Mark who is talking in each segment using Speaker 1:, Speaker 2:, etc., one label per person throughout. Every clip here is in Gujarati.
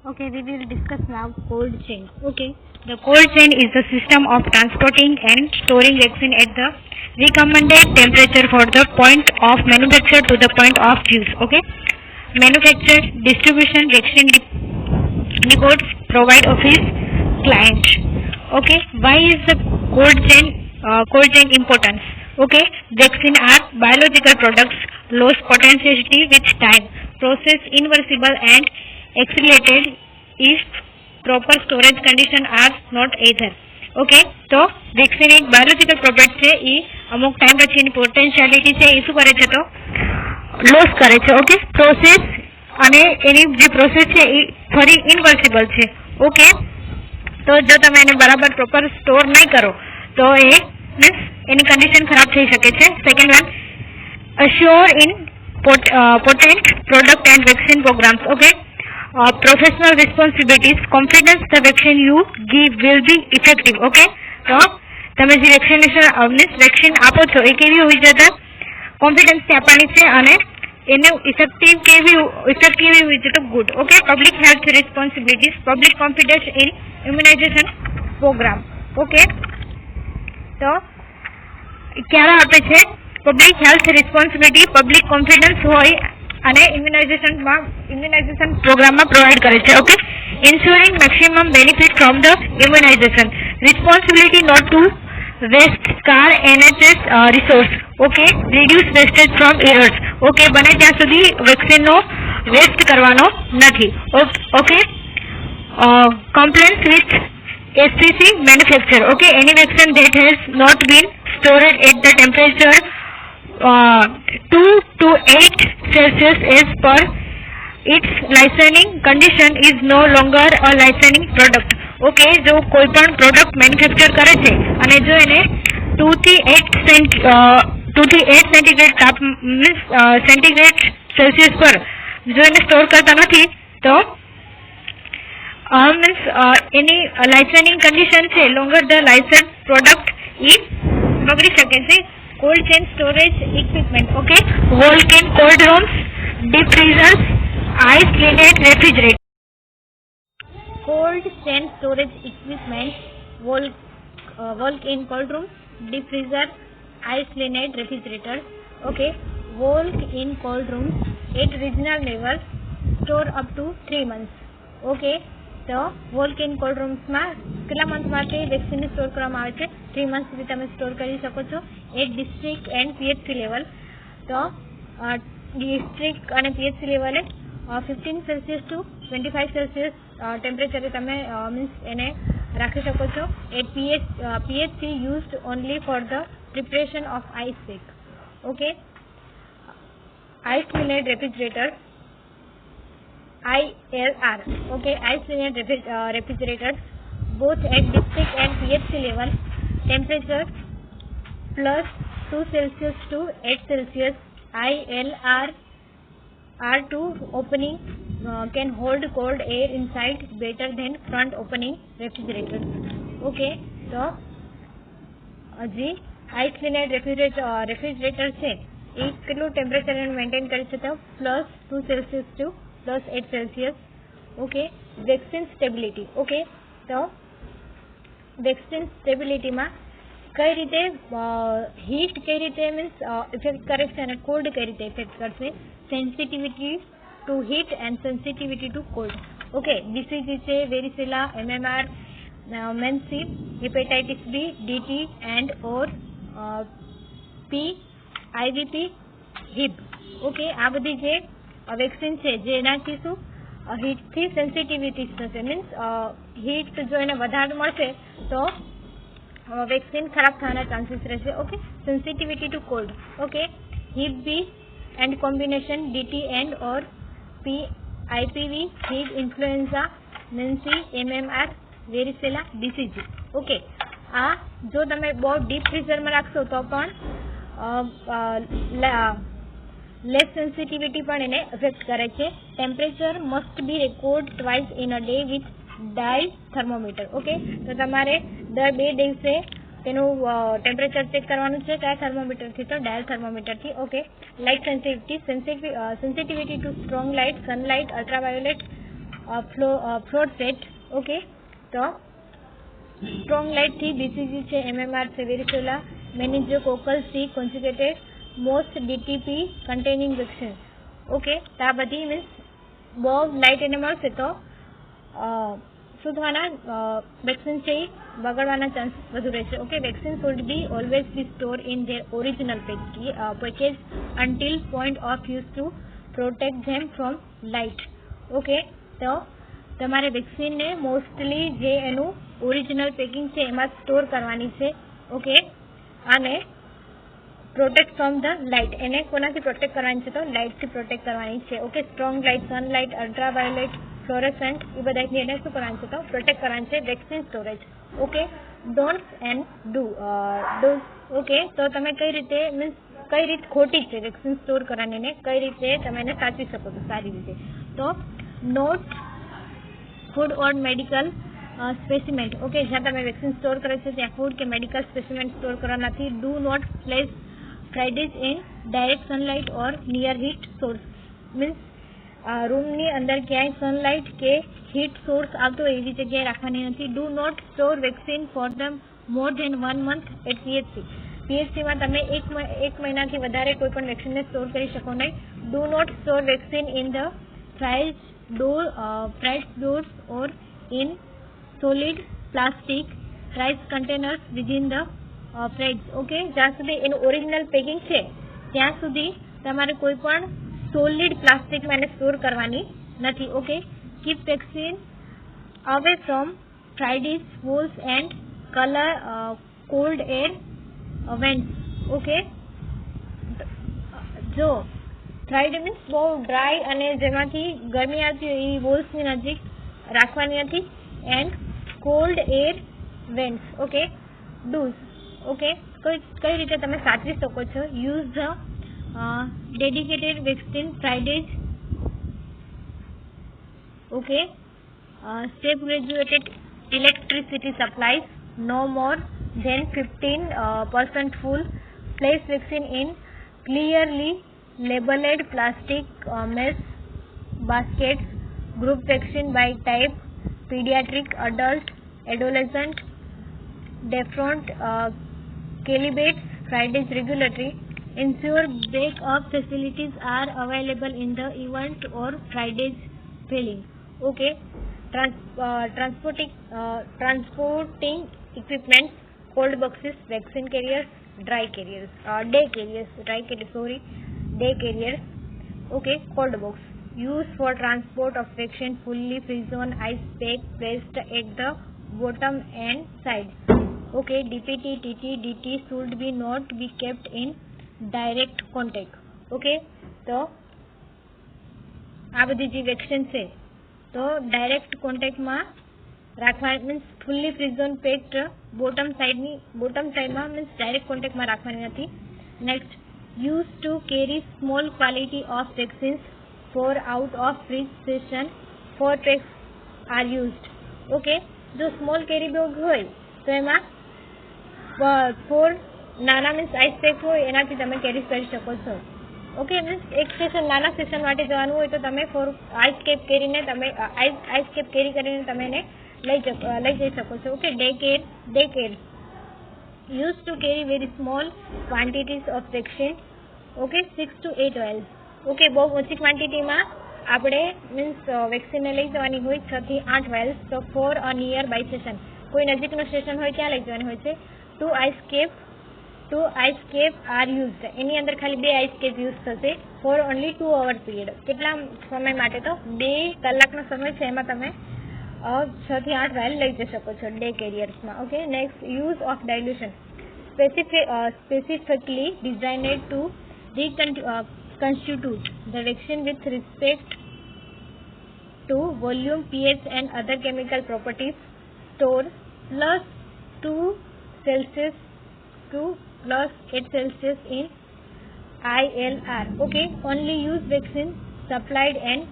Speaker 1: Okay, we will discuss now cold chain. Okay, the cold chain is the system of transporting and storing vaccine at the recommended temperature for the point of manufacture to the point of use. Okay, manufacture, distribution, vaccine depots provide office client. Okay, why is the cold chain importance? Okay, vaccine are biological products, lose potentiality with time, process inversible and accelerated if proper storage condition are not either. Okay, તો વેક્સિન એક બાયોલોજીકલ પ્રોડક્ટ છે, એ અમુક ટાઈમ પછી એની પોટેન્શિયાલિટી છે એ શું કરે છે તો લોસ કરે છે. ઓકે, પ્રોસેસ અને એની જે પ્રોસેસ છે એ ફરી ઇન્વર્સિબલ છે. ઓકે, તો જો તમે એને બરાબર પ્રોપર સ્ટોર નહીં કરો તો એ મીન્સ એની કન્ડિશન ખરાબ થઈ શકે છે. Second one, assure in potent product and vaccine programs. Okay, professional responsibilities, confidence the vaccine you give will be effective. Okay, તો તમે જે વેક્સિન આપો છો એ કેવી હોવી જોઈએ? કોન્ફિડન્સથી આપવાની છે અને એને ઇફેક્ટિવ કેવી હોવી જોઈએ તો good. Okay, public health responsibilities, public confidence in immunization program. Okay, તો ક્યારે આપે છે? Public health responsibility, public confidence હોય અને ઇમ્યુનાઇઝેશન પ્રોગ્રામમાં પ્રોવાઈડ કરે છે. Okay, ensuring maximum benefit from the immunization, responsibility not to waste scarce NHS resource. Okay, reduce wastage from errors. Okay, બને ત્યાં સુધી વેક્સિનનો વેસ્ટ કરવાનો નથી. Okay, compliance with SCC manufacture. Okay, any vaccine that has not been stored at the temperature 2 to 8 Celsius as per its licensing condition is no longer a licensing product. Okay, જો કોઈ પણ પ્રોડક્ટ મેન્યુફેક્ચર કરે છે અને જો એને 2 થી 8 સેન્ટીગ્રેડ સેલ્સિયસ પર જો એને સ્ટોર કરતા નથી તો મીન્સ એની લાઇસનિંગ કન્ડિશન છે લોંગર ધ લાઇસન્સ પ્રોડક્ટ એ બગડી શકે છે. cold chain storage equipment. Okay, Vulcan cold rooms, deep freezers, isolated refrigerator. Cold chain storage equipment, Vulcan cold rooms, deep freezer, isolated refrigerator. Okay, Vulcan cold rooms at regional level store up to 3 months. Okay, તો વોલ્કેન કોલ્ડ રૂમ્સમાં કેટલા મંથ માટે વેક્સિનને સ્ટોર કરવામાં આવે છે? 3 મંથ સુધી તમે સ્ટોર કરી શકો છો. At district and PHC level, તો ડિસ્ટ્રિક્ટ અને PHC લેવલે 15 સેલ્સિયસ ટુ 25 સેલ્સિયસ ટેમ્પરેચરે તમે મીન્સ એને રાખી શકો છો. At PHC used only for the preparation of ice pack. Okay, isolated refrigerator, ILR. Okay, isolated refrigerators both at district and PHC level, temperature plus 2 Celsius to 8 Celsius. ILR R2 opening can hold cold air inside better than front opening refrigerators. Okay, so જે isolated refrigerator છે એ કેટલું ટેમ્પરેચર મેન્ટેન કરી છે તો +2 Celsius to +8 Celsius. Okay, vaccine stability. Okay, તો વેક્સિન સ્ટેબિલિટીમાં કઈ રીતે હીટ કઈ રીતે મીન્સ ઇફેક્ટ કરે છે અને કોલ્ડ કઈ રીતે ઇફેક્ટ કરશે? Sensitivity to heat and sensitivity to cold. Okay, disease છે વેરિસેલા, MMR, મેન્સી, hepatitis B, DT and or IVP, HIB. Okay, આ બધી જે વેક્સિન છે જેનાથી શું હીટથી સેન્સિટિવિટી થશે, મીન્સ હીટ જો એને વધારે મળશે તો વેક્સિન ખરાબ થવાના ચાન્સીસ રહેશે. Okay, sensitivity to cold. Okay, HIB B and combination DT and or IPV, HIB, influenza, મેન્સી, MMR, વેરિસેલા, DCG. ઓકે, આ જો તમે બહુ ડીપ ફ્રીઝરમાં રાખશો તો પણ લેસ સેન્સિટિવિટી પણ એને અફેક્ટ કરે છે. Temperature must be record twice in a day with dial thermometer. Okay, તો તમારે દર 2 દિવસે તેનું ટેમ્પરેચર ચેક કરવાનું છે. કયા થર્મોમીટરથી? તો ડાયલ થર્મોમીટરથી. Okay, light sensitivity to strong light, sunlight, ultraviolet, fluorescent okay तो स्ट्रॉन्ग लाइट थी बीसीजी છે MMR છે varicella meningococcal C conjugated most DTP containing vaccine okay તો આ બધી મીન્સ બહુ લાઇટ એને મળશે તો શું થવાના વેક્સિન છે એ બગડવાના ચાન્સીસ વધુ રહેશે okay vaccine should be always be store in their original package until point of use to protect them from light okay તો તમારે વેક્સિનને મોસ્ટલી જે એનું ઓરિજિનલ પેકિંગ છે એમાં સ્ટોર કરવાની છે ઓકે અને પ્રોટેક્ટ ફ્રોમ ધ લાઇટ એને કોનાથી પ્રોટેક્ટ કરવાની છે તો લાઇટથી પ્રોટેક્ટ કરવાની છે okay strong light sunlight ultraviolet fluorescent એ બધાથી એને શું કરવાનું છે તો પ્રોટેક્ટ કરવાનું છે vaccine storage okay don'ts and dos okay તો તમે કઈ રીતે મીન્સ કઈ રીત ખોટી છે વેક્સિન સ્ટોર કરવાની ને કઈ રીતે તમે એને સાચવી શકો છો સારી રીતે તો not food or medical specimen okay જ્યાં તમે વેક્સિન સ્ટોર કરે છે ત્યાં ફૂડ કે મેડિકલ સ્પેસિમેન્ટ સ્ટોર કરવા નથી do not place Fridays in direct sunlight or near heat source means રૂમની અંદર ક્યાંય સનલાઇટ કે હીટ સોર્સ આવતો હોય એવી જગ્યાએ રાખવાની નથી do not store vaccine for the more than 1 month at પીએચસીમાં તમે એક મહિનાથી વધારે કોઈ પણ વેક્સિનને સ્ટોર કરી શકો નહીં do not store vaccine in the freeze doors or in solid plastic rice containers within the freeze okay જ્યાં સુધી એનું ઓરિજિનલ પેકિંગ છે ત્યાં સુધી તમારે કોઈ પણ સોલિડ પ્લાસ્ટિકમાં એને સ્ટોર કરવાની નથી okay keep vaccine away from Fridays walls and colour cold air vents okay જો ફ્રાઇડે મીન્સ બહુ ડ્રાય અને જેમાંથી ગરમી આવતી હોય એ વોલ્સની નજીક રાખવાની નથી and cold air vents okay dos okay કઈ રીતે તમે સાચવી શકો છો use the dedicated vaccine Fridays okay safe graduated electricity supplies no more than 15% full place vaccine in clearly labeled plastic mesh baskets group vaccine by type pediatric adult adolescent deferent calibrates Fridays regulatory ensure backup facilities are available in the event or Fridays failing. Okay. Transporting equipment, cold boxes, vaccine carriers, day carriers. Okay, cold box. Used for transport of vaccine fully frozen ice pack placed at the bottom and side. Okay, DPT, TT, DT should be not be kept in direct contact okay તો આ બધી જે વેક્સિન છે તો ડાયરેક્ટ કોન્ટેક્ટમાં રાખવા means fully frozen packed bottom સાઈડમાં મીન્સ ડાયરેક્ટ કોન્ટેક્ટમાં રાખવાની નથી next use to carry small quality of vaccines for out of fridge session 4 packs are used okay જો સ્મોલ કેરી બેગ હોય તો એમાં 4 નાના મીન્સ આઈસ પેક હોય એનાથી તમે કેરી કરી શકો છો ઓકે મીન્સ એક સ્ટેશન નાના સ્ટેશન માટે જવાનું હોય તો તમે આઈસ કેપ કેરીને તમે આઈસ કેપ કેરી કરીને તમે એને લઈ જઈ શકો છો okay day care use to carry very small quantities of vaccine okay 6 to 8 vials okay બહુ ઓછી ક્વોન્ટિટીમાં આપણે મીન્સ વેક્સિનને લઈ જવાની હોય 6 થી 8 vials તો for a nearby station કોઈ નજીકનું સ્ટેશન હોય ત્યાં લઈ જવાની હોય છે 2 ice cape are used એની અંદર ખાલી 2 આઈસ કેપ યુઝ થશે ફોર ઓનલી 2 hour પીરિયડ કેટલા સમય માટે તો 2 કલાકનો સમય છે એમાં તમે 6 થી 8 વાયલ લઈ જઈ શકો છો ડે કેરિયર્સમાં okay next use of dilution specifically designed to reconstitute the vaccine with respect to volume, pH and other chemical properties. Store plus 2 Celsius to plus 8 Celsius in ILR. Okay, only use vaccine supplied and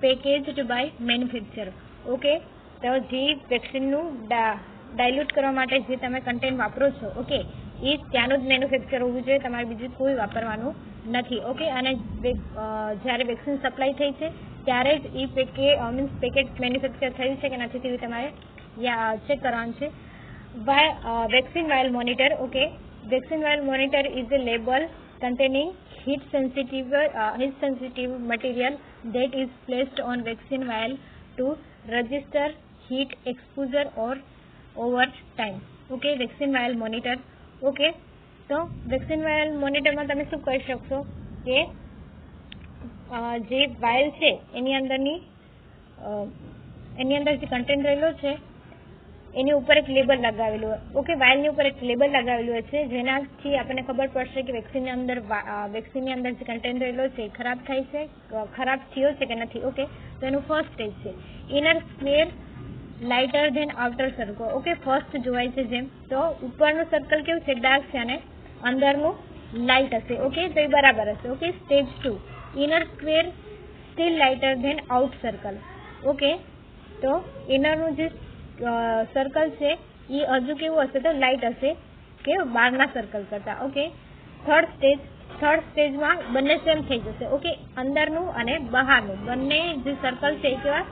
Speaker 1: packaged by manufacturer. Okay, તો જે વેક્સિનનું ડાયલ્યુટ કરવા માટે જે તમે કન્ટેન્ટ વાપરો છો ઓકે એ ત્યાંનું જ મેન્યુફેક્ચર હોવું જોઈએ તમારે બીજું કોઈ વાપરવાનું નથી ઓકે અને જ્યારે વેક્સિન સપ્લાય થઈ છે ત્યારે જ એ મીન્સ પેકેટ મેન્યુફેક્ચર થયું છે કે નથી થયું તમારે ચેક કરવાનું છે. Vaccine vial monitor. Okay, vaccine vial monitor is a label containing heat sensitive material that is placed on vaccine vial to register heat exposure or over time. Okay, vaccine vial monitor. Okay, તો વેક્સિન વાયલ મોનિટરમાં તમે શું કરી શકશો કે જે વાયલ છે એની અંદર જે કન્ટેન્ટ રહેલો છે એની ઉપર એક લેબલ લગાવેલું હોય. ઓકે, વાયલની ઉપર એક લેબલ લગાવેલું હોય છે જેનાથી આપણને ખબર પડશે કે વેક્સિનની અંદર જે કન્ટેન્ટ રહેલો છે એ ખરાબ થયો છે કે નથી. ઓકે, તો એનું ફર્સ્ટ સ્ટેજ છે inner square lighter than outer circle. Okay, first જોવાય છે જેમ, તો ઉપરનું સર્કલ કેવું છે, ડાર્ક છે અને અંદરનું લાઇટ હશે. ઓકે, તો એ બરાબર હશે. Okay, stage 2 inner square still lighter than out circle. Okay, તો ઇનરનું જે સર્કલ છે એ હજુ કેવું હશે, તો લાઇટ હશે કે બહારના સર્કલ કરતા. ઓકે, થર્ડ સ્ટેજમાં બંને સેમ થઈ જશે. ઓકે, અંદરનું અને બહારનું બંને જે સર્કલ છે એ કેવા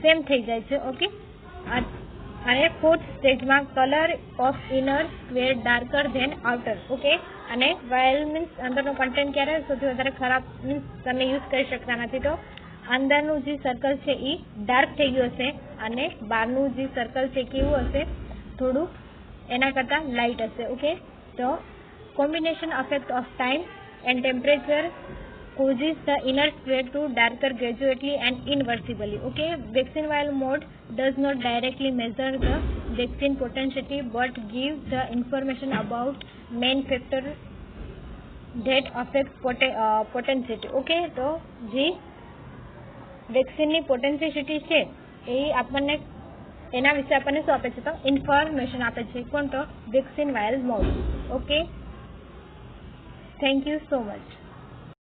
Speaker 1: સેમ થઈ જાય છે. ઓકે, અને ફોર્થ સ્ટેજમાં colour of inner square darker than outer. Okay, અને વાયલ મીન્સ અંદરનો કન્ટેન્ટ ક્યારે સૌથી વધારે ખરાબ મીન્સ તમે યુઝ કરી શકતા નથી, તો અંદરનું જે સર્કલ છે એ ડાર્ક થઈ ગયું હશે અને બહારનું જે સર્કલ છે કેવું હશે, થોડું એના કરતાં લાઇટ હશે. ઓકે, તો combination effect of time and temperature causes the inner square to darker gradually and inversibly. Okay, vaccine vial mode does not directly measure the vaccine potentiality but gives the information about main factor that affect potentiality. Okay, તો જે વેક્સિનની પોટેન્શિયલિટી છે એ આપણને એના વિશે આપણને શું આપે છે, તો ઇન્ફોર્મેશન આપે છે. કોણ? તો vaccine vial mode. Okay, thank you so much.